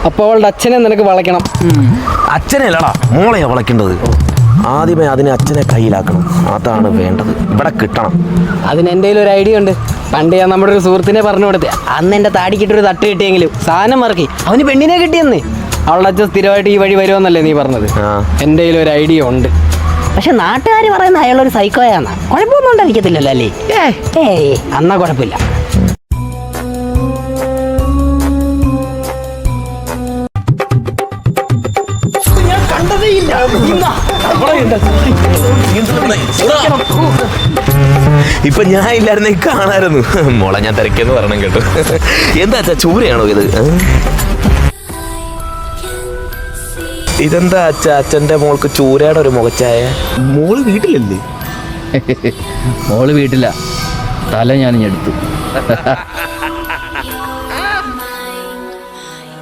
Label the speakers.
Speaker 1: അപ്പോൾ അവളുടെ അച്ഛനെ നിനക്ക് വളയ്ക്കണം.
Speaker 2: അച്ഛനെ അല്ലടാ, മോളെയാ വളയ്ക്കേണ്ടത്. ആദ്യമേ അതിനെ അച്ഛനെ കയ്യിലാക്കണം. അതാണ് വേണ്ടത്. ഇവിടെ കിട്ടണം.
Speaker 1: അതിന് എൻ്റെ ഒരു ഐഡിയ ഉണ്ട്. പണ്ട് ഞാൻ നമ്മുടെ ഒരു സുഹൃത്തിനെ പറഞ്ഞു കൊടുത്തേ. അന്ന് എൻ്റെ താടിക്കിട്ടൊരു തട്ട് കിട്ടിയെങ്കിലും സാധനം മറക്കി അവന് പെണ്ണിനെ കിട്ടിയെന്ന്. അവളുടെ അച്ഛൻ സ്ഥിരമായിട്ട് ഈ വഴി വരുമെന്നല്ലേ നീ പറഞ്ഞത്? എൻ്റെ ഒരു ഐഡിയ ഉണ്ട്. പക്ഷെ നാട്ടുകാർ പറയുന്ന അയാളൊരു സൈക്കോയാന്നാ. കുഴപ്പമൊന്നും ഉണ്ടായിരിക്കത്തില്ലല്ലോ അല്ലേ? ഏയ് അന്നാ കുഴപ്പമില്ല.
Speaker 2: ഇപ്പൊ ഞാൻ ഇല്ലായിരുന്നെ കാണായിരുന്നു. മോളെ ഞാൻ തിരക്കിയെന്ന് പറയണം കേട്ടോ. എന്താ അച്ഛാ, ചൂരയാണോ ഇത്? ഇതെന്താ അച്ഛാ, അച്ഛൻ്റെ മോൾക്ക് ചൂരയുടെ ഒരു മുഖച്ചായ? മോള് വീട്ടിലല്ലേ?
Speaker 3: മോള് വീട്ടില. തല ഞാൻ എടുത്തു.